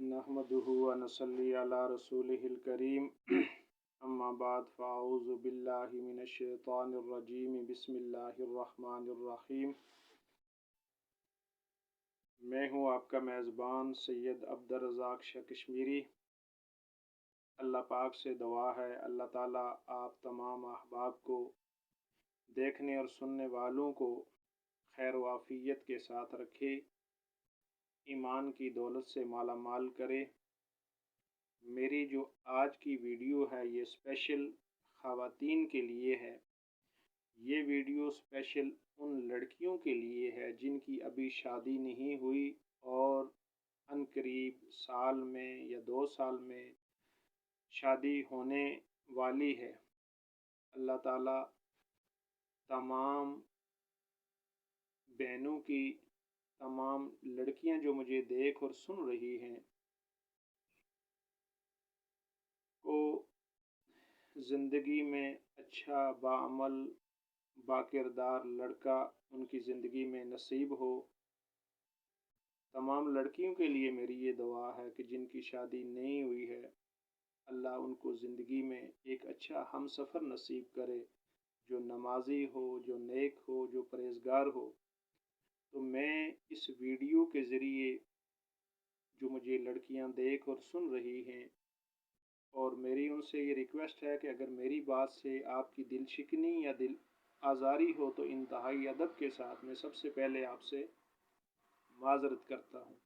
नहमदुहु व नसल्ली अला रसूलिहिल करीम अम्मा बाद फ़अऊज़ु बिल्लाहि मिनश शैतानिर रजीम बिस्मिल्लाहिर रहमानिर रहीम। मैं हूँ आपका मेज़बान सैयद अब्दुर रज़ाक शाह कश्मीरी। अल्लाह पाक से दुआ है अल्लाह ताला आप तमाम अहबाब को, देखने और सुनने वालों को खैर व आफ़ियत के साथ रखे, ईमान की दौलत से माला माल करे। मेरी जो आज की वीडियो है ये स्पेशल ख़वातीन के लिए है। ये वीडियो स्पेशल उन लड़कियों के लिए है जिनकी अभी शादी नहीं हुई और अनकरीब साल में या 2 साल में शादी होने वाली है। अल्लाह ताला तमाम बहनों की, तमाम लड़कियां जो मुझे देख और सुन रही हैं को ज़िंदगी में अच्छा बाअमल बाकिरदार लड़का उनकी ज़िंदगी में नसीब हो। तमाम लड़कियों के लिए मेरी ये दुआ है कि जिनकी शादी नहीं हुई है, अल्लाह उनको ज़िंदगी में एक अच्छा हमसफ़र नसीब करे, जो नमाजी हो, जो नेक हो, जो परहेज़गार हो। तो मैं इस वीडियो के ज़रिए जो मुझे लड़कियां देख और सुन रही हैं, और मेरी उनसे ये रिक्वेस्ट है कि अगर मेरी बात से आपकी दिल शिकनी या दिल आज़ारी हो तो इंतहाई अदब के साथ मैं सबसे पहले आपसे माज़रत करता हूँ।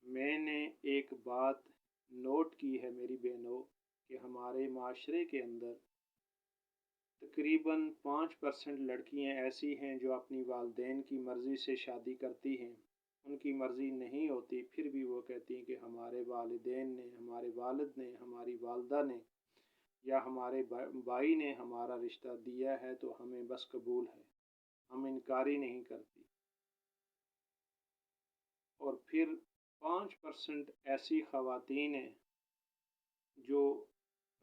मैंने एक बात नोट की है मेरी बहनों कि हमारे माशरे के अंदर तकरीबन 5% लड़कियां ऐसी हैं जो अपनी वालिदैन की मर्ज़ी से शादी करती हैं। उनकी मर्ज़ी नहीं होती फिर भी वो कहती हैं कि हमारे वालिदैन ने, हमारे वालिद ने, हमारी वालदा ने या हमारे भाई ने हमारा रिश्ता दिया है तो हमें बस कबूल है, हम इनकारी नहीं करती। और फिर 5% ऐसी ख़वातीन हैं जो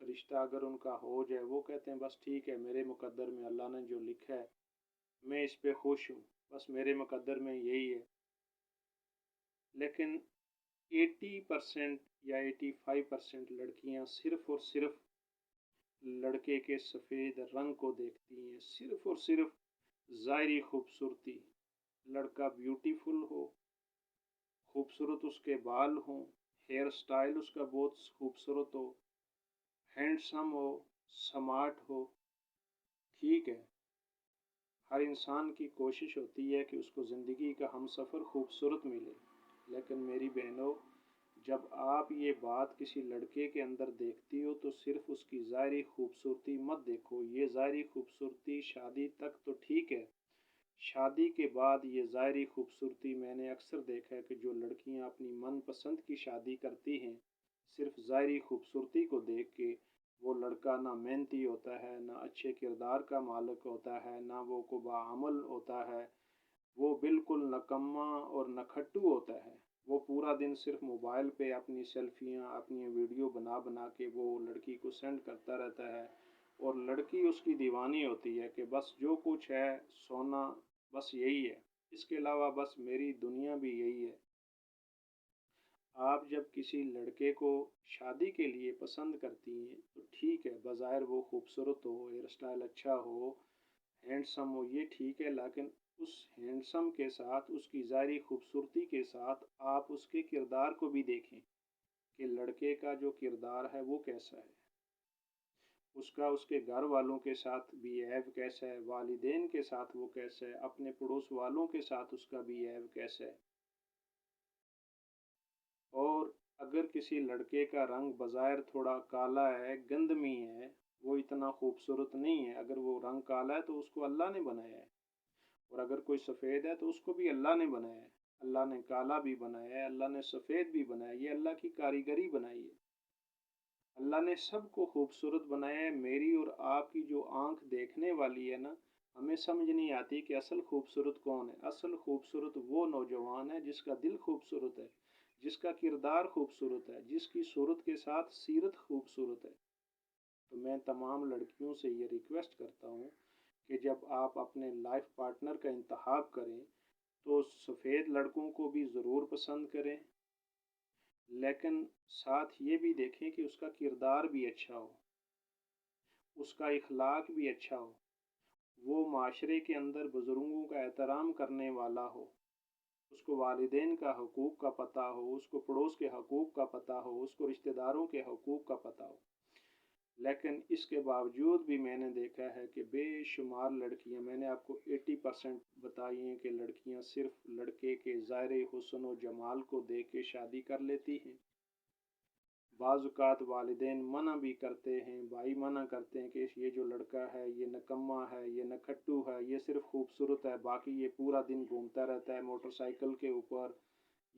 रिश्ता अगर उनका हो जाए वो कहते हैं बस ठीक है, मेरे मुकद्दर में अल्लाह ने जो लिखा है मैं इस पे खुश हूँ, बस मेरे मुकद्दर में यही है। लेकिन 80% या 85% लड़कियां सिर्फ़ और सिर्फ लड़के के सफ़ेद रंग को देखती हैं, सिर्फ़ और सिर्फ ज़ाहिरी खूबसूरती। लड़का ब्यूटीफुल हो, खूबसूरत उसके बाल हों, हेयर स्टाइल उसका बहुत खूबसूरत हो, हैंडसम हो, स्मार्ट हो। ठीक है, हर इंसान की कोशिश होती है कि उसको ज़िंदगी का हमसफ़र खूबसूरत मिले। लेकिन मेरी बहनों, जब आप ये बात किसी लड़के के अंदर देखती हो तो सिर्फ़ उसकी ज़ाहिरी खूबसूरती मत देखो। ये ज़ाहिरी खूबसूरती शादी तक तो ठीक है, शादी के बाद ये ज़ाहिरी खूबसूरती मैंने अक्सर देखा है कि जो लड़कियां अपनी मनपसंद की शादी करती हैं, सिर्फ़ ज़ाहिरी खूबसूरती को देख के, वो लड़का ना मेहनती होता है, ना अच्छे किरदार का मालिक होता है, ना वो को बाअमल होता है, वो बिल्कुल नकम्मा और नखट्टू होता है। वो पूरा दिन सिर्फ मोबाइल पे अपनी सेल्फियाँ, अपनी वीडियो बना बना के वो लड़की को सेंड करता रहता है और लड़की उसकी दीवानी होती है कि बस जो कुछ है सोना, बस यही है, इसके अलावा बस मेरी दुनिया भी यही है। आप जब किसी लड़के को शादी के लिए पसंद करती हैं तो ठीक है, बज़ाहिर वो खूबसूरत हो, हेयर स्टाइल अच्छा हो, हैंडसम हो, ये ठीक है। लेकिन उस हैंडसम के साथ, उसकी ज़ाहिरी खूबसूरती के साथ आप उसके किरदार को भी देखें कि लड़के का जो किरदार है वो कैसा है, उसका उसके घर वालों के साथ बिहेव कैसा है, वालिदैन के साथ वो कैसा है, अपने पड़ोस वालों के साथ उसका बिहेव कैसा है। और अगर किसी लड़के का रंग बज़ाहिर थोड़ा काला है, गंदमी है, वो इतना खूबसूरत नहीं है, अगर वो रंग काला है तो उसको अल्लाह ने बनाया है। और अगर कोई सफ़ेद है तो उसको भी अल्लाह ने बनाया है। अल्लाह ने काला भी बनाया है, अल्लाह ने सफ़ेद भी बनाया है, ये अल्लाह की कारीगरी बनाई है। अल्लाह ने सबको खूबसूरत बनाया है। मेरी और आपकी जो आँख देखने वाली है ना, हमें समझ नहीं आती कि असल खूबसूरत कौन है। असल खूबसूरत वो नौजवान है जिसका दिल खूबसूरत है, जिसका किरदार खूबसूरत है, जिसकी सूरत के साथ सीरत खूबसूरत है। तो मैं तमाम लड़कियों से ये रिक्वेस्ट करता हूँ कि जब आप अपने लाइफ पार्टनर का इंतखाब करें तो सफ़ेद लड़कों को भी ज़रूर पसंद करें, लेकिन साथ ये भी देखें कि उसका किरदार भी अच्छा हो, उसका इखलाक भी अच्छा हो, वो माशरे के अंदर बुज़ुर्गों का एहतराम करने वाला हो, उसको वालिदैन का हकूक़ का पता हो, उसको पड़ोस के हकूक़ का पता हो, उसको रिश्तेदारों के हकूक़ का पता हो। लेकिन इसके बावजूद भी मैंने देखा है कि बेशुमार लड़कियां, मैंने आपको 80% बताई हैं कि लड़कियां सिर्फ लड़के के ज़ाहिरी हुस्न और जमाल को देख के शादी कर लेती हैं। बाज़ वालिदैन मना भी करते हैं, भाई मना करते हैं कि ये जो लड़का है ये नकम्मा है, ये नखट्टू है, ये सिर्फ खूबसूरत है, बाकी ये पूरा दिन घूमता रहता है मोटरसाइकिल के ऊपर,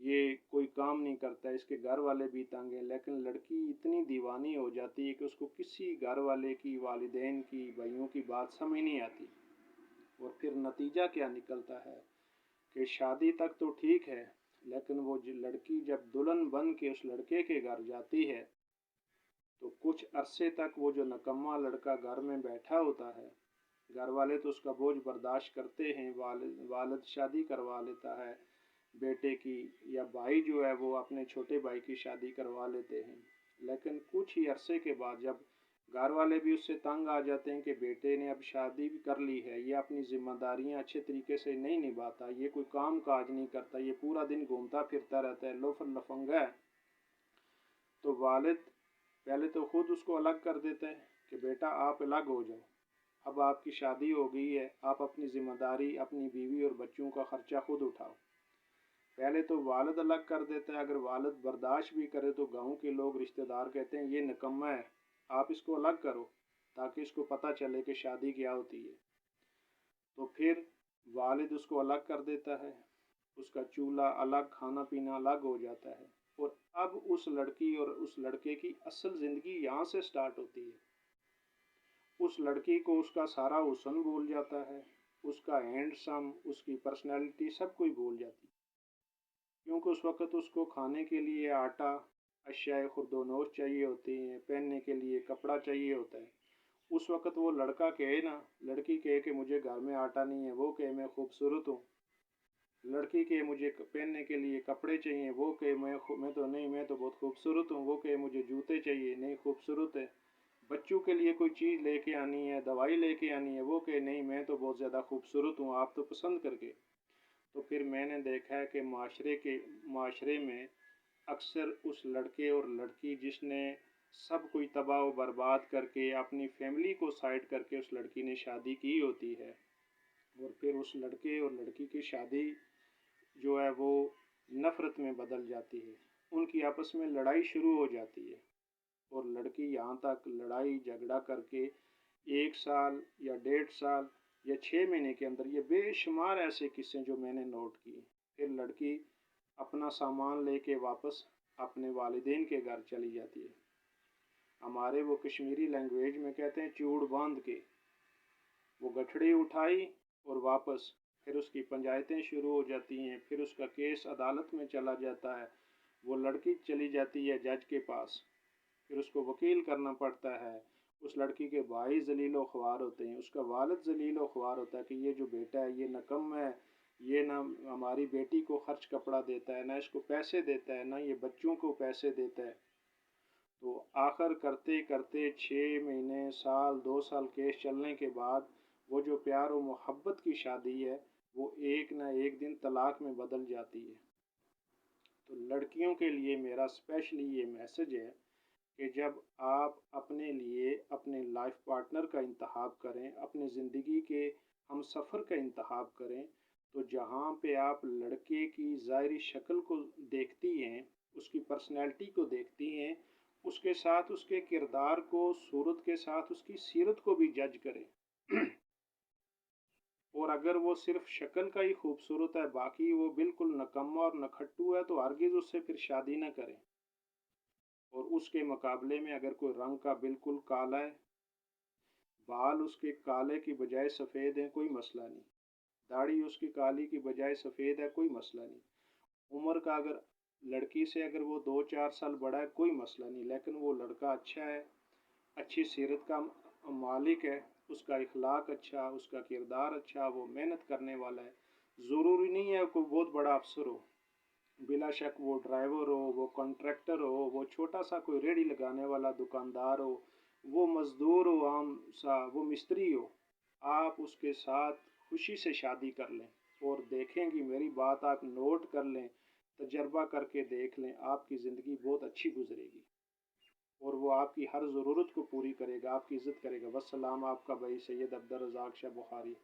ये कोई काम नहीं करता, इसके घर वाले भी तंग हैं। लेकिन लड़की इतनी दीवानी हो जाती है कि उसको किसी घर वाले की, वालिदैन की, भाइयों की बात समझ नहीं आती। और फिर नतीजा क्या निकलता है कि शादी तक तो ठीक है, लेकिन वो लड़की जब दुल्हन बन के उस लड़के के घर जाती है तो कुछ अरसे तक वो जो नकम्मा लड़का घर में बैठा होता है, घर वाले तो उसका बोझ बर्दाश्त करते हैं, वालिद शादी करवा लेता है बेटे की, या भाई जो है वो अपने छोटे भाई की शादी करवा लेते हैं। लेकिन कुछ ही अरसे के बाद जब घर वाले भी उससे तंग आ जाते हैं कि बेटे ने अब शादी भी कर ली है, ये अपनी जिम्मेदारियां अच्छे तरीके से नहीं निभाता, ये कोई काम काज नहीं करता, ये पूरा दिन घूमता फिरता रहता है, लोफर लफंगा है, तो वालिद पहले तो खुद उसको अलग कर देता है कि बेटा आप अलग हो जाओ, अब आपकी शादी हो गई है, आप अपनी ज़िम्मेदारी, अपनी बीवी और बच्चों का खर्चा खुद उठाओ। पहले तो वालिद अलग कर देता है, अगर वालिद बर्दाश्त भी करे तो गांव के लोग, रिश्तेदार कहते हैं ये निकम्मा है, आप इसको अलग करो ताकि इसको पता चले कि शादी क्या होती है। तो फिर वालिद उसको अलग कर देता है, उसका चूल्हा अलग, खाना पीना अलग हो जाता है। और अब उस लड़की और उस लड़के की असल ज़िंदगी यहाँ से स्टार्ट होती है। उस लड़की को उसका सारा हुस्न भूल जाता है, उसका हैंडसम, उसकी पर्सनैलिटी सब कोई भूल जाती है, क्योंकि उस वक़्त उसको खाने के लिए आटा, अशियाए खुर्दोनोश चाहिए होती हैं, पहनने के लिए कपड़ा चाहिए होता है। उस वक़्त वो लड़का कहे ना, लड़की कहे कि मुझे घर में आटा नहीं है, वो कहे मैं खूबसूरत हूँ, लड़की के मुझे पहनने के लिए कपड़े चाहिए, वो कहे मैं तो नहीं, मैं तो बहुत खूबसूरत हूँ, वो कहे मुझे जूते चाहिए, नहीं खूबसूरत है, बच्चों के लिए कोई चीज़ लेके आनी है, दवाई लेके आनी है, वो कहे नहीं मैं तो बहुत ज़्यादा खूबसूरत हूँ, आप तो पसंद करके। तो फिर मैंने देखा है कि माशरे में अक्सर उस लड़के और लड़की जिसने सब कोई तबाह व बर्बाद करके अपनी फैमिली को साइड करके उस लड़की ने शादी की होती है, और फिर उस लड़के और लड़की की शादी जो है वो नफ़रत में बदल जाती है, उनकी आपस में लड़ाई शुरू हो जाती है, और लड़की यहाँ तक लड़ाई झगड़ा करके 1 साल या 1.5 साल या 6 महीने के अंदर, ये बेशुमार ऐसे किस्से जो मैंने नोट किए, फिर लड़की अपना सामान लेके वापस अपने वालिदैन के घर चली जाती है। हमारे वो कश्मीरी लैंग्वेज में कहते हैं चूड़ बांध के, वो गठड़ी उठाई और वापस, फिर उसकी पंचायतें शुरू हो जाती हैं, फिर उसका केस अदालत में चला जाता है, वो लड़की चली जाती है जज के पास, फिर उसको वकील करना पड़ता है, उस लड़की के भाई जलीलो ख्वार होते हैं, उसका वालिद जलीलो ख्वार होता है कि ये जो बेटा है ये नकम है, ये ना हमारी बेटी को खर्च कपड़ा देता है, ना इसको पैसे देता है, ना ये बच्चों को पैसे देता है। तो आखिर करते करते 6 महीने, साल, 2 साल केस चलने के बाद वो जो प्यार और मोहब्बत की शादी है वो एक ना एक दिन तलाक में बदल जाती है। तो लड़कियों के लिए मेरा स्पेशली ये मैसेज है कि जब आप अपने लिए अपने लाइफ पार्टनर का इंतखाब करें, अपनी ज़िंदगी के हम सफ़र का इंतखाब करें, तो जहाँ पे आप लड़के की ज़ाहिरी शक्ल को देखती हैं, उसकी पर्सनैलिटी को देखती हैं, उसके साथ उसके किरदार को, सूरत के साथ उसकी सीरत को भी जज करें। और अगर वो सिर्फ शक्ल का ही खूबसूरत है, बाकी वो बिल्कुल नकम्मा और नखट्टू है, तो हरगिज़ उससे फिर शादी ना करें। और उसके मुकाबले में अगर कोई रंग का बिल्कुल काला है, बाल उसके काले की बजाय सफ़ेद हैं, कोई मसला नहीं, दाढ़ी उसकी काली की बजाय सफ़ेद है, कोई मसला नहीं, उम्र का अगर लड़की से अगर वो 2-4 साल बड़ा है, कोई मसला नहीं, लेकिन वो लड़का अच्छा है, अच्छी सीरत का मालिक है, उसका इखलाक अच्छा, उसका किरदार अच्छा, वो मेहनत करने वाला है, ज़रूरी नहीं है कोई बहुत बड़ा अफसर हो, بلا شک وہ ڈرائیور ہو، وہ کانٹریکٹر ہو، وہ چھوٹا سا کوئی ریڑھی لگانے والا دکاندار ہو، وہ مزدور ہو عام سا، وہ مستری ہو، آپ اس کے ساتھ خوشی سے شادی کر لیں اور دیکھیں گی، میری بات آپ نوٹ کر لیں، تجربہ کر کے دیکھ لیں، آپ کی زندگی بہت اچھی گزرے گی اور وہ آپ کی ہر ضرورت کو پوری کرے گا، آپ کی عزت کرے گا۔ والسلام، آپ کا بھائی سید عبدالرزاق شاہ بخاری۔